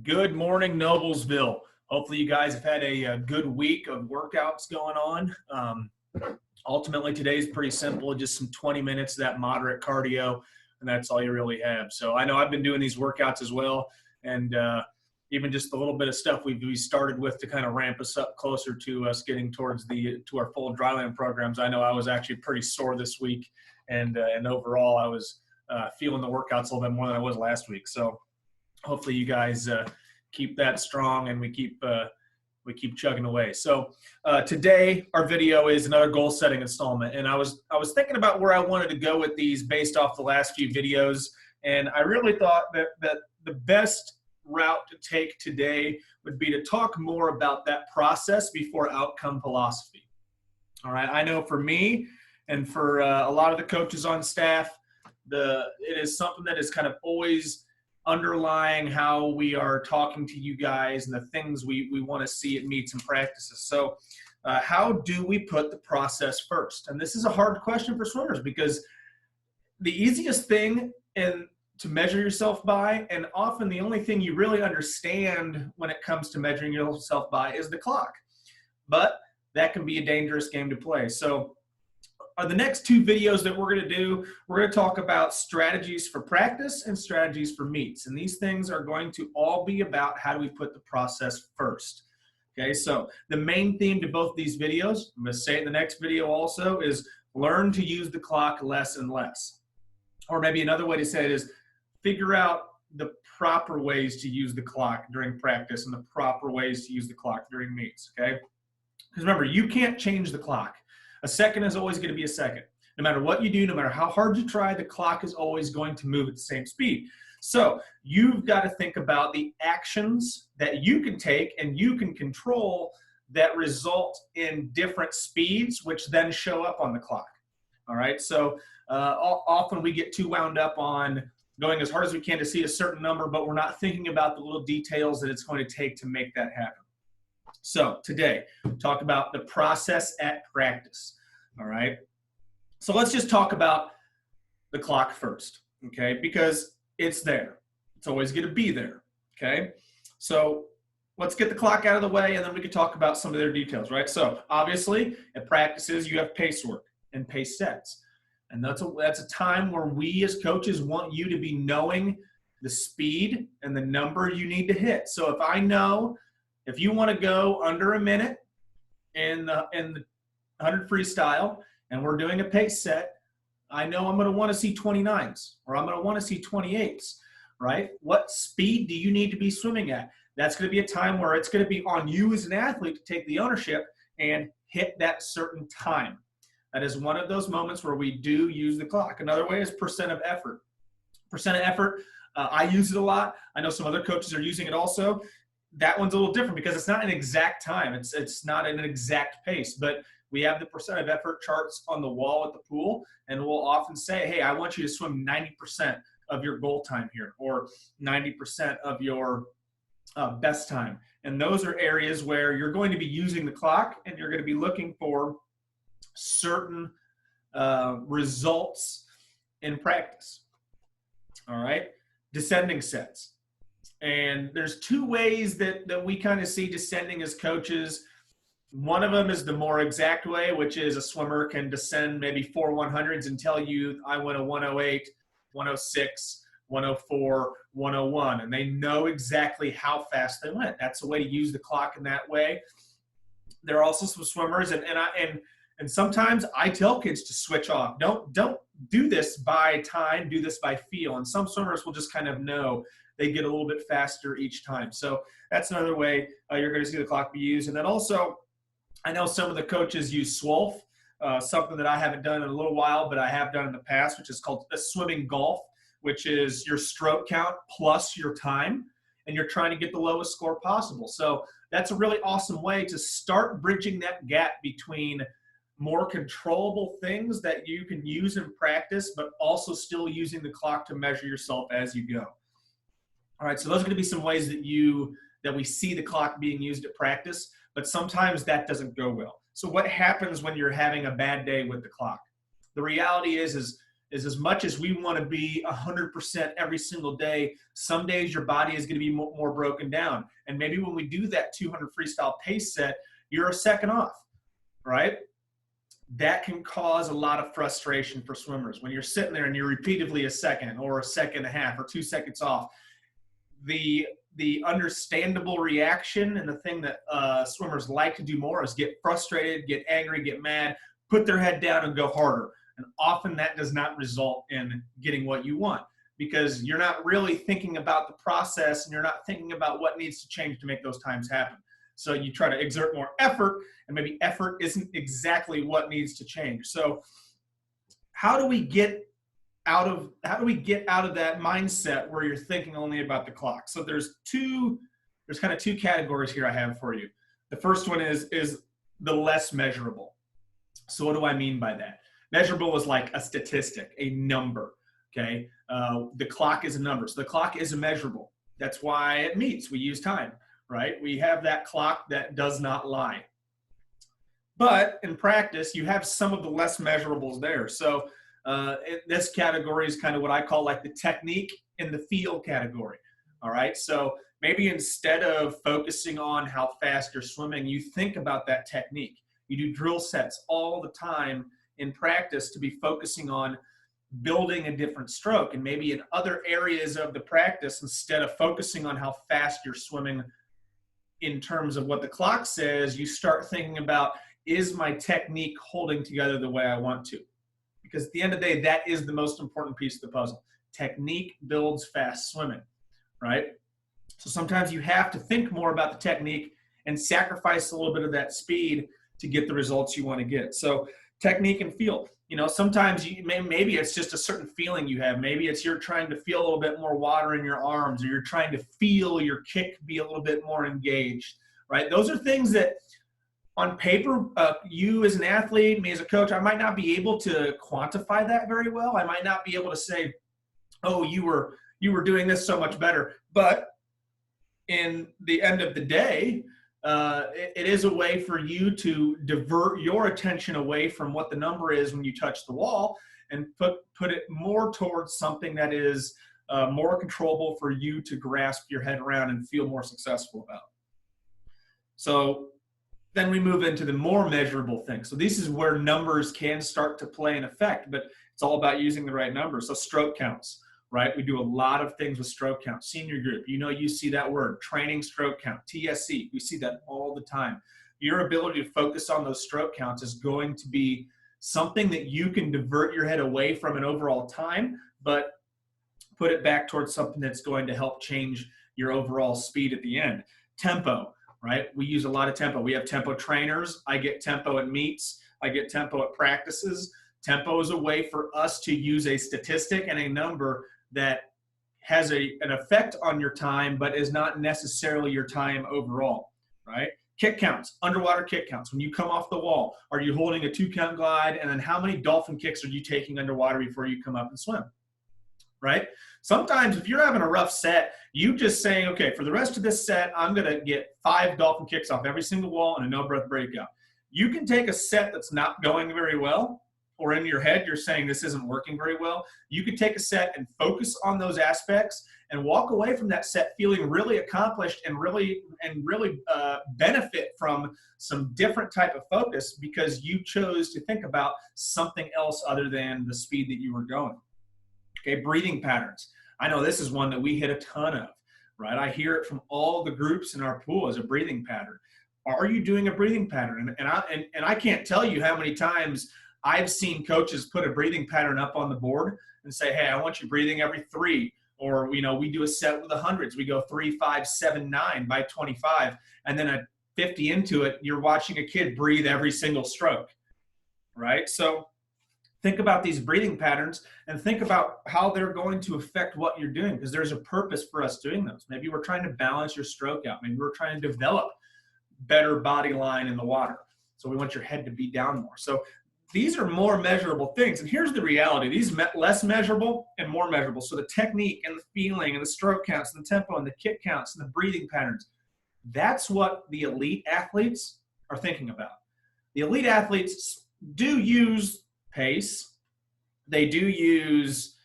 Good morning, Noblesville. Hopefully you guys have had a good week of workouts going on. Ultimately, today's pretty simple, just some 20 minutes of that moderate cardio, and that's all you really have. So I know I've been doing these workouts as well, and even just a little bit of stuff we started with to kind of ramp us up closer to us getting towards to our full dryland programs. I know I was actually pretty sore this week, and overall I was feeling the workouts a little bit more than I was last week. So hopefully you guys keep that strong and we keep chugging away. So today our video is another goal setting installment, and I was thinking about where I wanted to go with these based off the last few videos, and I really thought that the best route to take today would be to talk more about that process before outcome philosophy. All right, I know for me and for a lot of the coaches on staff, it is something that is kind of always underlying how we are talking to you guys and the things we want to see at meets and practices. So how do we put the process first? And this is a hard question for swimmers, because the easiest thing to measure yourself by, and often the only thing you really understand when it comes to measuring yourself by, is the clock. But that can be a dangerous game to play. So the next two videos that we're going to do, we're going to talk about strategies for practice and strategies for meets. And these things are going to all be about how do we put the process first. Okay, so the main theme to both these videos, I'm going to say it in the next video also, is learn to use the clock less and less. Or maybe another way to say it is figure out the proper ways to use the clock during practice and the proper ways to use the clock during meets. Okay, because remember, you can't change the clock. A second is always going to be a second. No matter what you do, no matter how hard you try, the clock is always going to move at the same speed. So you've got to think about the actions that you can take and you can control that result in different speeds, which then show up on the clock. All right. So often we get too wound up on going as hard as we can to see a certain number, but we're not thinking about the little details that it's going to take to make that happen. So today, talk about the process at practice, all right? So let's just talk about the clock first, okay? Because it's there. It's always going to be there, okay? So let's get the clock out of the way, and then we can talk about some of their details, right? So obviously, at practices, you have pace work and pace sets. And that's a time where we as coaches want you to be knowing the speed and the number you need to hit. So if I know if you want to go under a minute in the 100 freestyle and we're doing a pace set, I know I'm going to want to see 29s or I'm going to want to see 28s, right? What speed do you need to be swimming at? That's going to be a time where it's going to be on you as an athlete to take the ownership and hit that certain time. That is one of those moments where we do use the clock. Another way is percent of effort. Percent of effort, I use it a lot. I know some other coaches are using it also. That one's a little different because it's not an exact time. It's not an exact pace, but we have the percent of effort charts on the wall at the pool, and we'll often say, hey, I want you to swim 90% of your goal time here, or 90% of your best time. And those are areas where you're going to be using the clock and you're going to be looking for certain results in practice. All right, descending sets. And there's two ways that we kind of see descending as coaches. One of them is the more exact way, which is a swimmer can descend maybe 4 100s and tell you, I went a 108, 106, 104, 101. And they know exactly how fast they went. That's a way to use the clock in that way. There are also some swimmers, and sometimes I tell kids to switch off. Don't do this by time, do this by feel. And some swimmers will just kind of know. They get a little bit faster each time. So that's another way you're going to see the clock be used. And then also, I know some of the coaches use SWOLF, something that I haven't done in a little while, but I have done in the past, which is called a swimming golf, which is your stroke count plus your time, and you're trying to get the lowest score possible. So that's a really awesome way to start bridging that gap between more controllable things that you can use in practice, but also still using the clock to measure yourself as you go. All right, so those are going to be some ways that we see the clock being used at practice, but sometimes that doesn't go well. So what happens when you're having a bad day with the clock? The reality is is as much as we want to be 100% every single day, some days your body is going to be more broken down. And maybe when we do that 200 freestyle pace set, you're a second off, right? That can cause a lot of frustration for swimmers. When you're sitting there and you're repeatedly a second or a second and a half or 2 seconds off, the understandable reaction and the thing that swimmers like to do more is get frustrated, get angry, get mad, put their head down and go harder. And often that does not result in getting what you want, because you're not really thinking about the process and you're not thinking about what needs to change to make those times happen. So you try to exert more effort, and maybe effort isn't exactly what needs to change. So how do we get out of that mindset where you're thinking only about the clock? So there's kind of two categories here I have for you. The first one is the less measurable. So what do I mean by that? Measurable is like a statistic, a number. Okay, the clock is a number. So the clock is measurable. That's why it meets. We use time, right? We have that clock that does not lie. But in practice, you have some of the less measurables there. So this category is kind of what I call like the technique and the feel category. All right. So maybe instead of focusing on how fast you're swimming, you think about that technique. You do drill sets all the time in practice to be focusing on building a different stroke. And maybe in other areas of the practice, instead of focusing on how fast you're swimming in terms of what the clock says, you start thinking about, is my technique holding together the way I want to? Because at the end of the day, that is the most important piece of the puzzle. Technique builds fast swimming, right? So sometimes you have to think more about the technique and sacrifice a little bit of that speed to get the results you want to get. So technique and feel. You know, sometimes maybe it's just a certain feeling you have. Maybe it's you're trying to feel a little bit more water in your arms, or you're trying to feel your kick be a little bit more engaged, right? Those are things that on paper, you as an athlete, me as a coach, I might not be able to quantify that very well. I might not be able to say, oh, you were doing this so much better. But in the end of the day, it is a way for you to divert your attention away from what the number is when you touch the wall and put it more towards something that is more controllable for you to grasp your head around and feel more successful about. So then we move into the more measurable things. So this is where numbers can start to play an effect, but it's all about using the right numbers. So stroke counts, right? We do a lot of things with stroke count. Senior group, you see that word, training stroke count, TSC. We see that all the time. Your ability to focus on those stroke counts is going to be something that you can divert your head away from an overall time, but put it back towards something that's going to help change your overall speed at the end. Tempo, right? We use a lot of tempo. We have tempo trainers. I get tempo at meets. I get tempo at practices. Tempo is a way for us to use a statistic and a number that has an effect on your time, but is not necessarily your time overall, right? Kick counts, underwater kick counts. When you come off the wall, are you holding a 2-count glide? And then how many dolphin kicks are you taking underwater before you come up and swim, right? Sometimes if you're having a rough set, you just saying, okay, for the rest of this set, I'm going to get 5 dolphin kicks off every single wall and a no-breath breakout. You can take a set that's not going very well, or in your head you're saying this isn't working very well. You could take a set and focus on those aspects and walk away from that set feeling really accomplished and really benefit from some different type of focus because you chose to think about something else other than the speed that you were going. Okay, breathing patterns. I know this is one that we hit a ton of, right? I hear it from all the groups in our pool as a breathing pattern. Are you doing a breathing pattern? And I can't tell you how many times I've seen coaches put a breathing pattern up on the board and say, hey, I want you breathing every 3. Or, we do a set with the hundreds. We go 3, 5, 7, 9 by 25. And then at 50 into it, you're watching a kid breathe every single stroke, right? So think about these breathing patterns and think about how they're going to affect what you're doing, because there's a purpose for us doing those. Maybe we're trying to balance your stroke out. Maybe we're trying to develop better body line in the water. So we want your head to be down more. So these are more measurable things. And here's the reality. These less measurable and more measurable. So the technique and the feeling and the stroke counts and the tempo and the kick counts and the breathing patterns, that's what the elite athletes are thinking about. The elite athletes do use pace, They do use,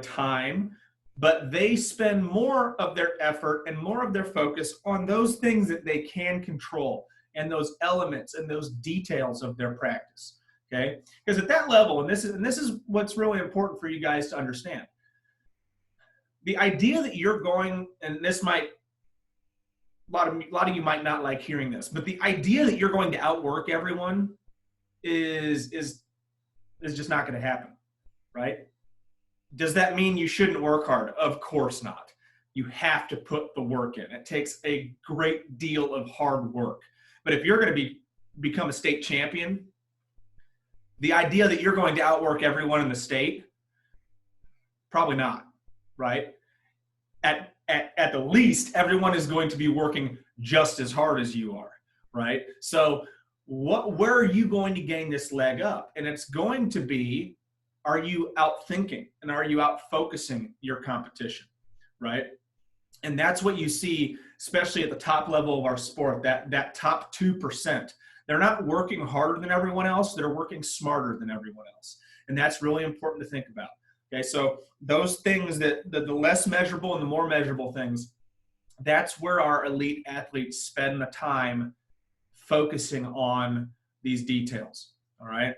time, but they spend more of their effort and more of their focus on those things that they can control and those elements and those details of their practice. Okay, because at that level, and this is what's really important for you guys to understand. The idea that you're going, and this might, a lot of you might not like hearing this, but the idea that you're going to outwork everyone is just not going to happen, right? Does that mean you shouldn't work hard? Of course not. You have to put the work in. It takes a great deal of hard work. But if you're going to become a state champion, the idea that you're going to outwork everyone in the state, probably not, right? At the least, everyone is going to be working just as hard as you are, right? So where are you going to gain this leg up? And it's going to be, are you out thinking and are you out focusing your competition, right? And that's what you see, especially at the top level of our sport, that top 2%. They're not working harder than everyone else. They're working smarter than everyone else. And that's really important to think about. Okay, so those things that the less measurable and the more measurable things, that's where our elite athletes spend the time focusing on these details, all right?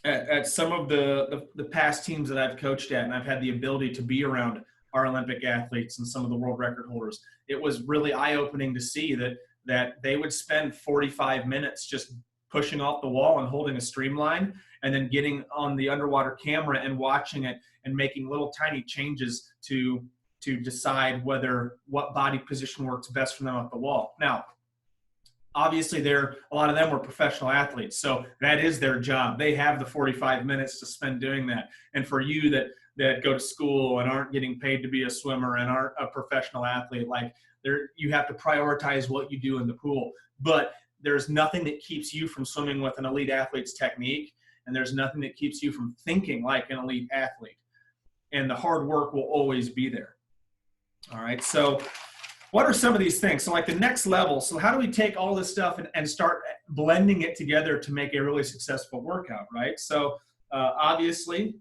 At some of the past teams that I've coached at, and I've had the ability to be around our Olympic athletes and some of the world record holders, it was really eye-opening to see that they would spend 45 minutes just pushing off the wall and holding a streamline, and then getting on the underwater camera and watching it and making little tiny changes to decide what body position works best for them off the wall. Now, obviously, a lot of them were professional athletes, so that is their job. They have the 45 minutes to spend doing that. And for you that go to school and aren't getting paid to be a swimmer and aren't a professional athlete, you have to prioritize what you do in the pool. But there's nothing that keeps you from swimming with an elite athlete's technique, and there's nothing that keeps you from thinking like an elite athlete. And the hard work will always be there. All right, so what are some of these things? So like the next level, so how do we take all this stuff and start blending it together to make a really successful workout, right? So obviously,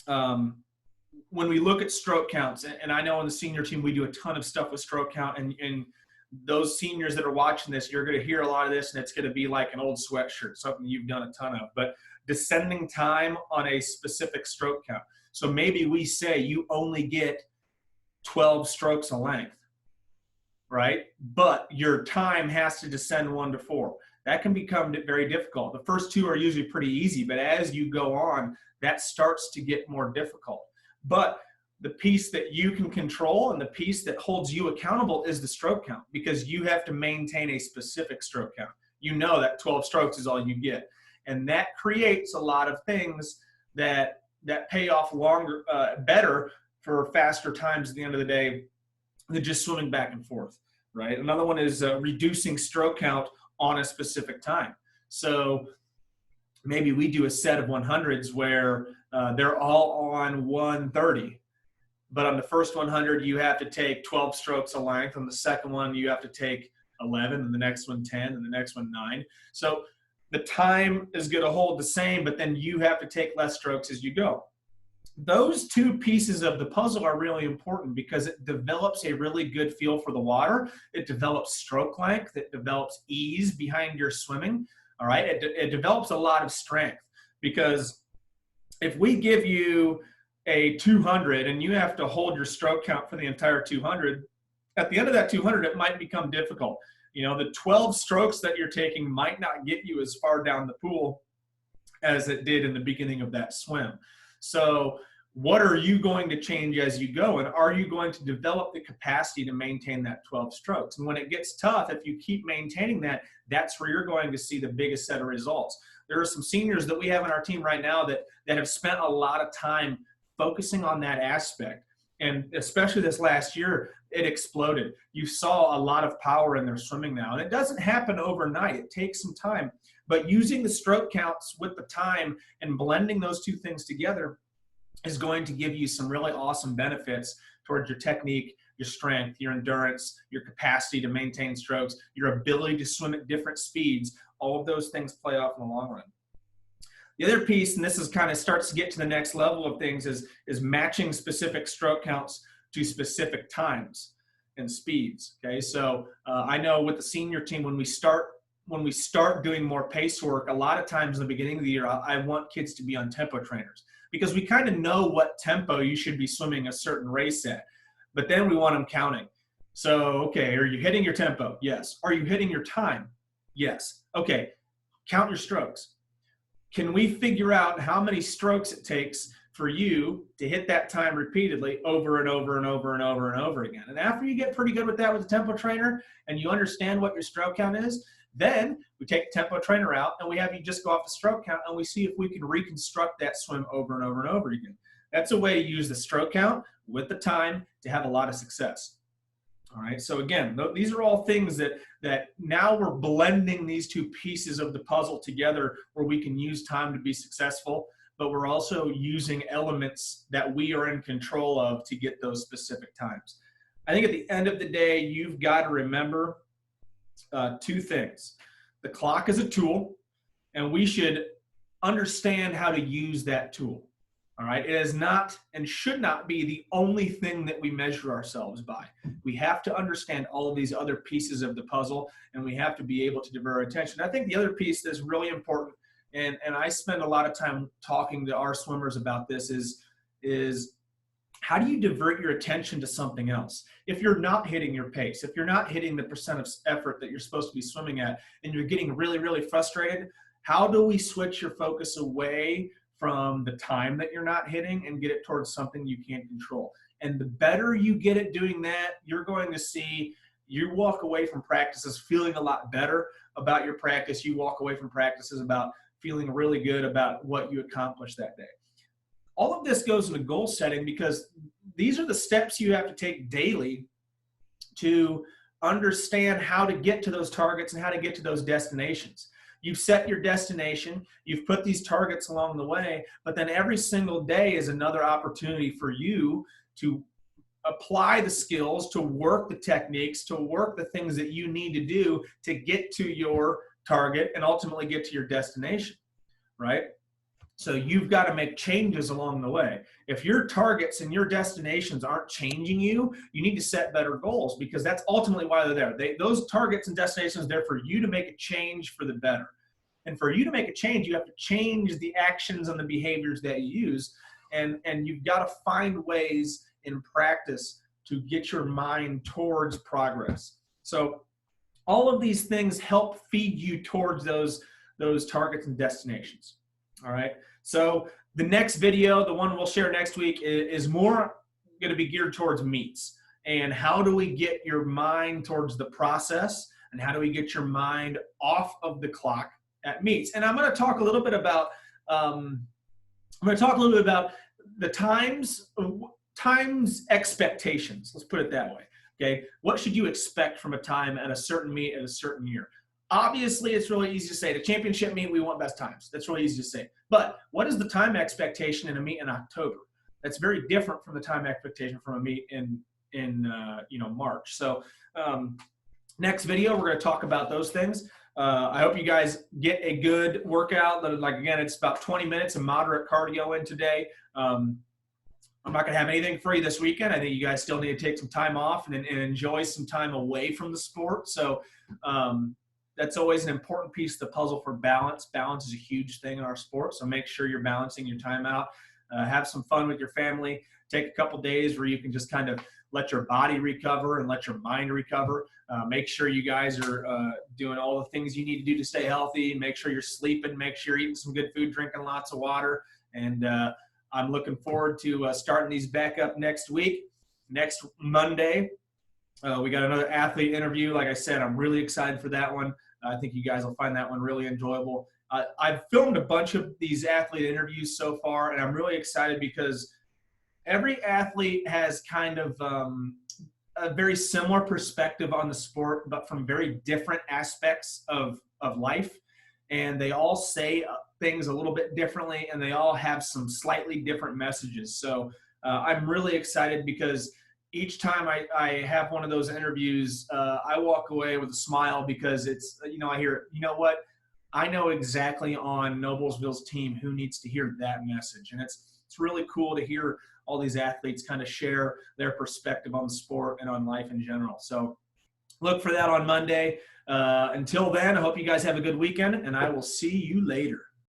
when we look at stroke counts, and I know on the senior team we do a ton of stuff with stroke count, and those seniors that are watching this, you're going to hear a lot of this, and it's going to be like an old sweatshirt, something you've done a ton of. But descending time on a specific stroke count. So maybe we say you only get 12 strokes a length, right? But your time has to descend 1 to 4. That can become very difficult. The first 2 are usually pretty easy, but as you go on, that starts to get more difficult. But the piece that you can control and the piece that holds you accountable is the stroke count, because you have to maintain a specific stroke count. You know that 12 strokes is all you get. And that creates a lot of things that pay off longer, better for faster times at the end of the day than just swimming back and forth, right? Another one is reducing stroke count on a specific time. So maybe we do a set of 100s where they're all on 130. But on the first 100, you have to take 12 strokes a length. On the second one, you have to take 11, and the next one 10, and the next one 9. So the time is going to hold the same, but then you have to take less strokes as you go. Those 2 pieces of the puzzle are really important because it develops a really good feel for the water. It develops stroke length. It develops ease behind your swimming. All right. It develops a lot of strength, because if we give you a 200 and you have to hold your stroke count for the entire 200, at the end of that 200, it might become difficult. The 12 strokes that you're taking might not get you as far down the pool as it did in the beginning of that swim. So what are you going to change as you go? And are you going to develop the capacity to maintain that 12 strokes? And when it gets tough, if you keep maintaining that, that's where you're going to see the biggest set of results. There are some seniors that we have on our team right now that have spent a lot of time focusing on that aspect. And especially this last year, it exploded. You saw a lot of power in their swimming now. And it doesn't happen overnight. It takes some time. But using the stroke counts with the time and blending those 2 things together is going to give you some really awesome benefits towards your technique, your strength, your endurance, your capacity to maintain strokes, your ability to swim at different speeds. All of those things play off in the long run. The other piece, and this is kind of starts to get to the next level of things, is matching specific stroke counts to specific times and speeds. Okay, so I know with the senior team, when we start doing more pace work, a lot of times in the beginning of the year, I want kids to be on tempo trainers because we kind of know what tempo you should be swimming a certain race at, but then we want them counting. So, okay, are you hitting your tempo? Yes. Are you hitting your time? Yes. Okay, count your strokes. Can we figure out how many strokes it takes for you to hit that time repeatedly over and over and over and over and over again? And after you get pretty good with that with the tempo trainer and you understand what your stroke count is, then we take the tempo trainer out and we have you just go off the stroke count and we see if we can reconstruct that swim over and over and over again. That's a way to use the stroke count with the time to have a lot of success. All right, so again, these are all things that now we're blending these two pieces of the puzzle together where we can use time to be successful, but we're also using elements that we are in control of to get those specific times. I think at the end of the day, you've got to remember two things. The clock is a tool, and we should understand how to use that tool. All right, it is not and should not be the only thing that we measure ourselves by. We have to understand all of these other pieces of the puzzle, and we have to be able to divert our attention. I think the other piece that's really important, and I spend a lot of time talking to our swimmers about this, is how do you divert your attention to something else? If you're not hitting your pace, if you're not hitting the percent of effort that you're supposed to be swimming at, and you're getting really, really frustrated, how do we switch your focus away from the time that you're not hitting and get it towards something you can't control? And the better you get at doing that, you're going to see you walk away from practices feeling a lot better about your practice. You walk away from practices about feeling really good about what you accomplished that day. All of this goes into goal setting because these are the steps you have to take daily to understand how to get to those targets and how to get to those destinations. You've set your destination, you've put these targets along the way, but then every single day is another opportunity for you to apply the skills, to work the techniques, to work the things that you need to do to get to your target and ultimately get to your destination, right? So you've got to make changes along the way. If your targets and your destinations aren't changing you, you need to set better goals because that's ultimately why they're there. Those targets and destinations are there for you to make a change for the better. And for you to make a change, you have to change the actions and the behaviors that you use. And you've got to find ways in practice to get your mind towards progress. So all of these things help feed you towards those targets and destinations. All right. So the next video, the one we'll share next week, is more going to be geared towards meets. And how do we get your mind towards the process? And how do we get your mind off of the clock at meets? And I'm going to talk a little bit about the times expectations. Let's put it that way. Okay. What should you expect from a time at a certain meet at a certain year? Obviously, it's really easy to say. The championship meet, we want best times. That's really easy to say. But what is the time expectation in a meet in October? That's very different from the time expectation from a meet in March. So next video, we're going to talk about those things. I hope you guys get a good workout. Like, again, it's about 20 minutes of moderate cardio in today. I'm not going to have anything for you this weekend. I think you guys still need to take some time off and enjoy some time away from the sport. So that's always an important piece of the puzzle for balance. Balance is a huge thing in our sport, so make sure you're balancing your time out. Have some fun with your family. Take a couple days where you can just kind of let your body recover and let your mind recover. Make sure you guys are doing all the things you need to do to stay healthy. Make sure you're sleeping. Make sure you're eating some good food, drinking lots of water. And I'm looking forward to starting these back up next week. Next Monday, we got another athlete interview. Like I said, I'm really excited for that one. I think you guys will find that one really enjoyable. I've filmed a bunch of these athlete interviews so far, and I'm really excited because every athlete has kind of a very similar perspective on the sport, but from very different aspects of life. And they all say things a little bit differently, and they all have some slightly different messages. So I'm really excited because each time I have one of those interviews, I walk away with a smile because it's, I hear, you know what, I know exactly on Noblesville's team who needs to hear that message. And it's really cool to hear all these athletes kind of share their perspective on the sport and on life in general. So look for that on Monday. Until then, I hope you guys have a good weekend, and I will see you later.